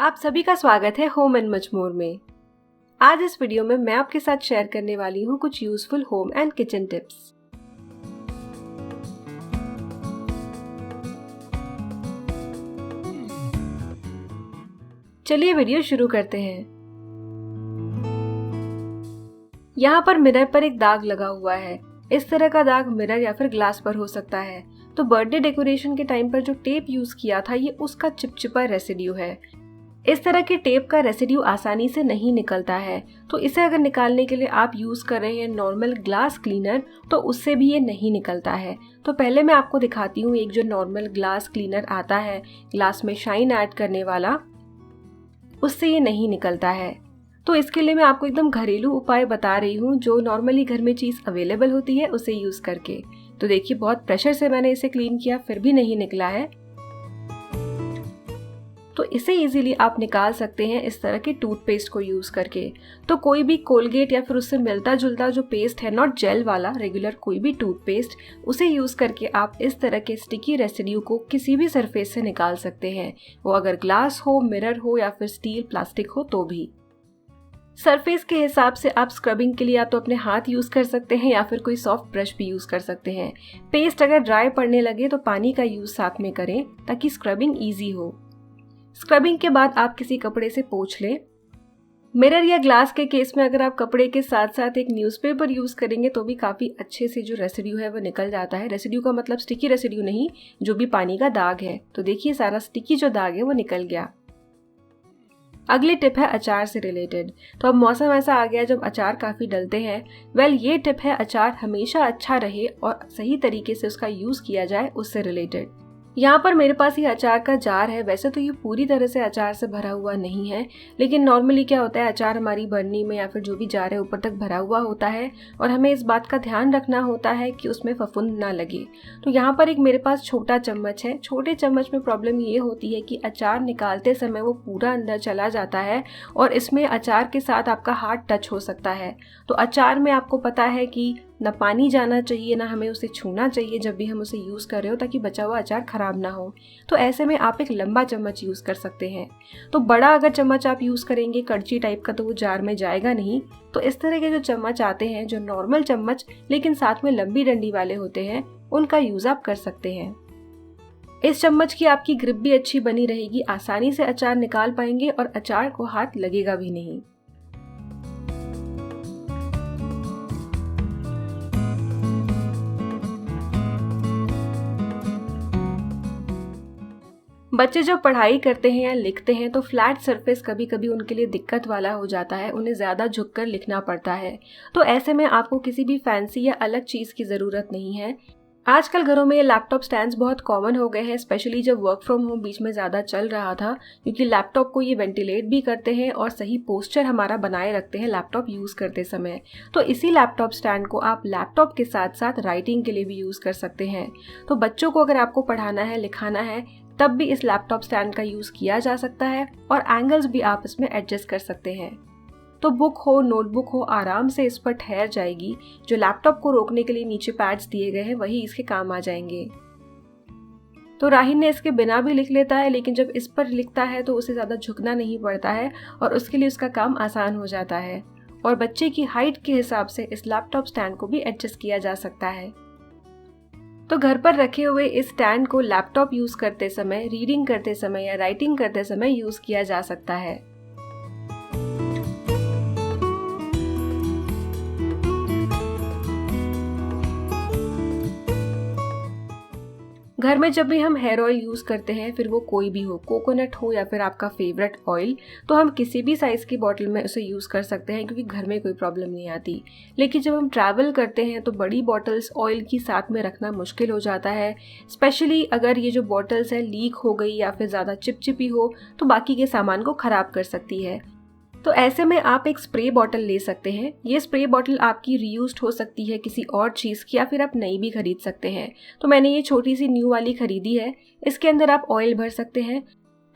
आप सभी का स्वागत है होम एंड मच मोर में। आज इस वीडियो में मैं आपके साथ शेयर करने वाली हूँ कुछ useful home and kitchen tips. चलिए वीडियो शुरू करते हैं। यहाँ पर मिरर पर एक दाग लगा हुआ है। इस तरह का दाग मिरर या फिर ग्लास पर हो सकता है। तो बर्थडे डेकोरेशन के टाइम पर जो टेप यूज किया था ये उसका चिपचिपा रेसिड्यू है। इस तरह के टेप का रेसिड्यू आसानी से नहीं निकलता है, तो इसे अगर निकालने के लिए आप यूज कर रहे हैं नॉर्मल ग्लास क्लीनर तो उससे भी ये नहीं निकलता है। तो पहले मैं आपको दिखाती हूँ एक जो नॉर्मल ग्लास क्लीनर आता है ग्लास में शाइन ऐड करने वाला, उससे ये नहीं निकलता है। तो इसके लिए मैं आपको एकदम घरेलू उपाय बता रही हूँ जो नॉर्मली घर में चीज़ अवेलेबल होती है उसे यूज करके। तो देखिए बहुत प्रेशर से मैंने इसे क्लीन किया फिर भी नहीं निकला है। तो इसे इजीली आप निकाल सकते हैं इस तरह के टूथपेस्ट को यूज करके। तो कोई भी कोलगेट या फिर उससे मिलता जुलता जो पेस्ट है, नॉट जेल वाला, रेगुलर कोई भी टूथपेस्ट, उसे यूज करके आप इस तरह के स्टिकी रेसिड्यू को किसी भी सरफेस से निकाल सकते हैं, वो अगर ग्लास हो, मिरर हो या फिर स्टील प्लास्टिक हो तो भी। सरफेस के हिसाब से आप स्क्रबिंग के लिए या तो अपने हाथ यूज कर सकते हैं या फिर कोई सॉफ्ट ब्रश भी यूज कर सकते हैं। पेस्ट अगर ड्राई पड़ने लगे तो पानी का यूज साथ में करें ताकि स्क्रबिंग ईजी हो। स्क्रबिंग के बाद आप किसी कपड़े से पोंछ लें। मिरर या ग्लास के केस में अगर आप कपड़े के साथ साथ एक न्यूज़पेपर यूज करेंगे तो भी काफी अच्छे से जो रेसिड्यू है वो निकल जाता है। रेसिड्यू का मतलब स्टिकी रेसिड्यू नहीं, जो भी पानी का दाग है। तो देखिए सारा स्टिकी जो दाग है वो निकल गया। अगली टिप है अचार से रिलेटेड। तो अब मौसम ऐसा आ गया जब अचार काफी डलते हैं। ये टिप है अचार हमेशा अच्छा रहे और सही तरीके से उसका यूज किया जाए उससे रिलेटेड। यहाँ पर मेरे पास ये अचार का जार है। वैसे तो ये पूरी तरह से अचार से भरा हुआ नहीं है, लेकिन नॉर्मली क्या होता है अचार हमारी बर्नी में या फिर जो भी जार है ऊपर तक भरा हुआ होता है और हमें इस बात का ध्यान रखना होता है कि उसमें फफूंद ना लगे। तो यहाँ पर एक मेरे पास छोटा चम्मच है। छोटे चम्मच में प्रॉब्लम ये होती है कि अचार निकालते समय वो पूरा अंदर चला जाता है और इसमें अचार के साथ आपका हाथ टच हो सकता है। तो अचार में आपको पता है कि ना पानी जाना चाहिए ना हमें उसे छूना चाहिए जब भी हम उसे यूज़ कर रहे हो, ताकि बचा हुआ अचार खराब ना हो। तो ऐसे में आप एक लंबा चम्मच यूज़ कर सकते हैं। तो बड़ा अगर चम्मच आप यूज़ करेंगे कड़ची टाइप का तो वो जार में जाएगा नहीं। तो इस तरह के जो चम्मच आते हैं जो नॉर्मल चम्मच लेकिन साथ में लंबी डंडी वाले होते हैं, उनका यूज़ आप कर सकते हैं। इस चम्मच की आपकी ग्रिप भी अच्छी बनी रहेगी, आसानी से अचार निकाल पाएंगे और अचार को हाथ लगेगा भी नहीं। बच्चे जब पढ़ाई करते हैं या लिखते हैं तो फ्लैट सरफेस कभी कभी उनके लिए दिक्कत वाला हो जाता है, उन्हें ज़्यादा झुककर लिखना पड़ता है। तो ऐसे में आपको किसी भी फैंसी या अलग चीज़ की ज़रूरत नहीं है। आजकल घरों में ये लैपटॉप स्टैंड्स बहुत कॉमन हो गए हैं, स्पेशली जब वर्क फ्रॉम होम बीच में ज़्यादा चल रहा था, क्योंकि लैपटॉप को ये वेंटिलेट भी करते हैं और सही पोस्चर हमारा बनाए रखते हैं लैपटॉप यूज़ करते समय। तो इसी लैपटॉप स्टैंड को आप लैपटॉप के साथ साथ राइटिंग के लिए भी यूज़ कर सकते हैं। तो बच्चों को अगर आपको पढ़ाना है, लिखाना है, तब भी इस लैपटॉप स्टैंड का यूज़ किया जा सकता है और एंगल्स भी आप इसमें एडजस्ट कर सकते हैं। तो बुक हो, नोटबुक हो, आराम से इस पर ठहर जाएगी। जो लैपटॉप को रोकने के लिए नीचे पैड्स दिए गए हैं वही इसके काम आ जाएंगे। तो राहिन ने इसके बिना भी लिख लेता है, लेकिन जब इस पर लिखता है तो उसे ज़्यादा झुकना नहीं पड़ता है और उसके लिए उसका काम आसान हो जाता है। और बच्चे की हाइट के हिसाब से इस लैपटॉप स्टैंड को भी एडजस्ट किया जा सकता है। तो घर पर रखे हुए इस स्टैंड को लैपटॉप यूज़ करते समय, रीडिंग करते समय या राइटिंग करते समय यूज़ किया जा सकता है। घर में जब भी हम हेयर ऑयल यूज़ करते हैं, फिर वो कोई भी हो, कोकोनट हो या फिर आपका फेवरेट ऑयल, तो हम किसी भी साइज़ की बॉटल में उसे यूज़ कर सकते हैं क्योंकि घर में कोई प्रॉब्लम नहीं आती। लेकिन जब हम ट्रैवल करते हैं तो बड़ी बॉटल्स ऑयल की साथ में रखना मुश्किल हो जाता है, स्पेशली अगर ये जो बॉटल्स है लीक हो गई या फिर ज़्यादा चिपचिपी हो तो बाकी के सामान को ख़राब कर सकती है। तो ऐसे में आप एक स्प्रे बॉटल ले सकते हैं। ये स्प्रे बॉटल आपकी रीयूज्ड हो सकती है किसी और चीज़ की, या फिर आप नई भी खरीद सकते हैं। तो मैंने ये छोटी सी न्यू वाली खरीदी है। इसके अंदर आप ऑयल भर सकते हैं।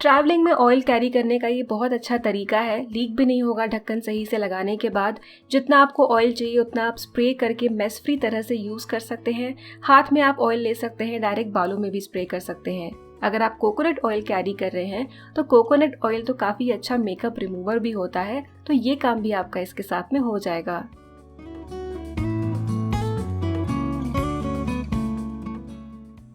ट्रैवलिंग में ऑयल कैरी करने का ये बहुत अच्छा तरीका है, लीक भी नहीं होगा ढक्कन सही से लगाने के बाद। जितना आपको ऑयल चाहिए उतना आप स्प्रे करके मेस फ्री तरह से यूज़ कर सकते हैं। हाथ में आप ऑयल ले सकते हैं, डायरेक्ट बालों में भी स्प्रे कर सकते हैं। अगर आप कोकोनट ऑयल कैरी कर रहे हैं तो कोकोनट ऑयल तो काफ़ी अच्छा मेकअप रिमूवर भी होता है, तो ये काम भी आपका इसके साथ में हो जाएगा।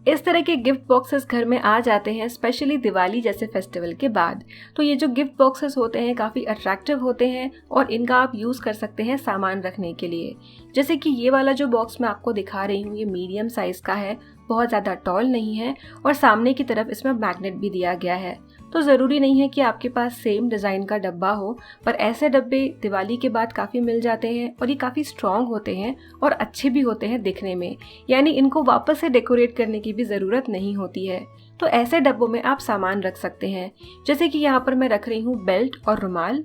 इस तरह के गिफ्ट बॉक्सेस घर में आ जाते हैं स्पेशली दिवाली जैसे फेस्टिवल के बाद। तो ये जो गिफ्ट बॉक्सेस होते हैं काफ़ी अट्रैक्टिव होते हैं और इनका आप यूज़ कर सकते हैं सामान रखने के लिए। जैसे कि ये वाला जो बॉक्स मैं आपको दिखा रही हूँ, ये मीडियम साइज़ का है, बहुत ज़्यादा टॉल नहीं है और सामने की तरफ इसमें मैग्नेट भी दिया गया है। तो ज़रूरी नहीं है कि आपके पास सेम डिज़ाइन का डब्बा हो, पर ऐसे डब्बे दिवाली के बाद काफ़ी मिल जाते हैं और ये काफ़ी स्ट्रॉन्ग होते हैं और अच्छे भी होते हैं दिखने में, यानी इनको वापस से डेकोरेट करने की भी ज़रूरत नहीं होती है। तो ऐसे डब्बों में आप सामान रख सकते हैं। जैसे कि यहाँ पर मैं रख रही हूँ बेल्ट और रुमाल।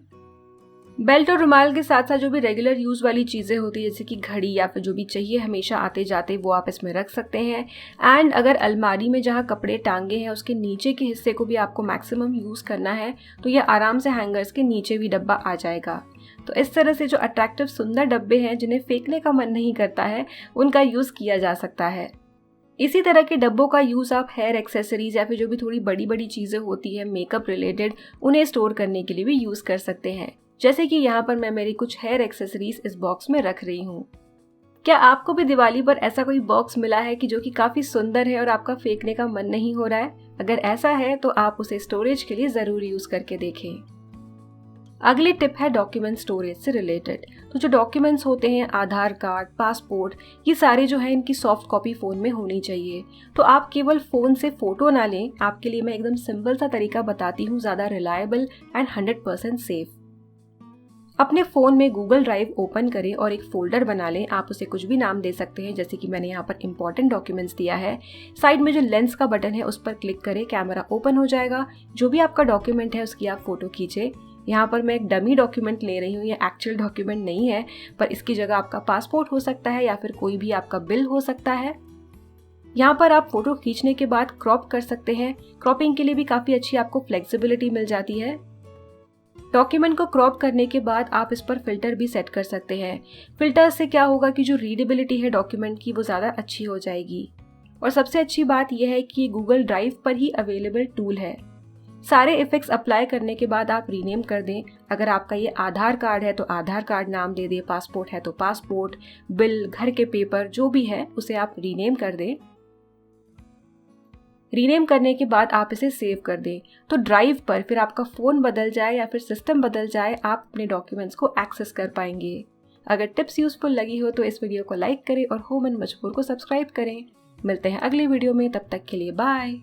बेल्ट और रुमाल के साथ साथ जो भी रेगुलर यूज़ वाली चीज़ें होती है जैसे कि घड़ी या फिर जो भी चाहिए हमेशा आते जाते, वो आप इसमें रख सकते हैं। एंड अगर अलमारी में जहाँ कपड़े टांगे हैं उसके नीचे के हिस्से को भी आपको मैक्सिमम यूज़ करना है तो ये आराम से हैंगर्स के नीचे भी डब्बा आ जाएगा। तो इस तरह से जो अट्रैक्टिव सुंदर डब्बे हैं जिन्हें फेंकने का मन नहीं करता है, उनका यूज़ किया जा सकता है। इसी तरह के डब्बों का यूज़ आप हेयर एक्सेसरीज या फिर जो भी थोड़ी बड़ी बड़ी चीज़ें होती है मेकअप रिलेटेड, उन्हें स्टोर करने के लिए भी यूज़ कर सकते हैं। जैसे कि यहाँ पर मैं मेरी कुछ हेयर एक्सेसरीज इस बॉक्स में रख रही हूँ। क्या आपको भी दिवाली पर ऐसा कोई बॉक्स मिला है कि जो कि काफ़ी सुंदर है और आपका फेंकने का मन नहीं हो रहा है? अगर ऐसा है तो आप उसे स्टोरेज के लिए ज़रूर यूज़ करके देखें। अगली टिप है डॉक्यूमेंट स्टोरेज से रिलेटेड। तो जो डॉक्यूमेंट्स होते हैं, आधार कार्ड, पासपोर्ट, ये सारे जो है इनकी सॉफ्ट कॉपी फ़ोन में होनी चाहिए। तो आप केवल फ़ोन से फ़ोटो ना लें, आपके लिए मैं एकदम सिंपल सा तरीका बताती हूँ, ज़्यादा रिलायबल एंड 100% सेफ। अपने फ़ोन में गूगल ड्राइव ओपन करें और एक फ़ोल्डर बना लें। आप उसे कुछ भी नाम दे सकते हैं, जैसे कि मैंने यहाँ पर इंपॉर्टेंट डॉक्यूमेंट्स दिया है। साइड में जो लेंस का बटन है उस पर क्लिक करें, कैमरा ओपन हो जाएगा। जो भी आपका डॉक्यूमेंट है उसकी आप फ़ोटो खींचे। यहाँ पर मैं एक डमी डॉक्यूमेंट ले रही हूँ, ये एक्चुअल डॉक्यूमेंट नहीं है, पर इसकी जगह आपका पासपोर्ट हो सकता है या फिर कोई भी आपका बिल हो सकता है। यहाँ पर आप फ़ोटो खींचने के बाद क्रॉप कर सकते हैं। क्रॉपिंग के लिए भी काफ़ी अच्छी आपको फ्लेक्सिबिलिटी मिल जाती है। डॉक्यूमेंट को क्रॉप करने के बाद आप इस पर फिल्टर भी सेट कर सकते हैं। फिल्टर से क्या होगा कि जो रीडेबिलिटी है डॉक्यूमेंट की वो ज़्यादा अच्छी हो जाएगी। और सबसे अच्छी बात यह है कि ये गूगल ड्राइव पर ही अवेलेबल टूल है। सारे इफेक्ट्स अप्लाई करने के बाद आप रीनेम कर दें। अगर आपका ये आधार कार्ड है तो आधार कार्ड नाम दे दें, पासपोर्ट है तो पासपोर्ट, बिल, घर के पेपर जो भी है उसे आप रीनेम कर दें। रीनेम करने के बाद आप इसे सेव कर दें। तो ड्राइव पर फिर आपका फ़ोन बदल जाए या फिर सिस्टम बदल जाए, आप अपने डॉक्यूमेंट्स को एक्सेस कर पाएंगे। अगर टिप्स यूजफुल लगी हो तो इस वीडियो को लाइक करें और होम एंड मजबूर को सब्सक्राइब करें। मिलते हैं अगले वीडियो में, तब तक के लिए बाय।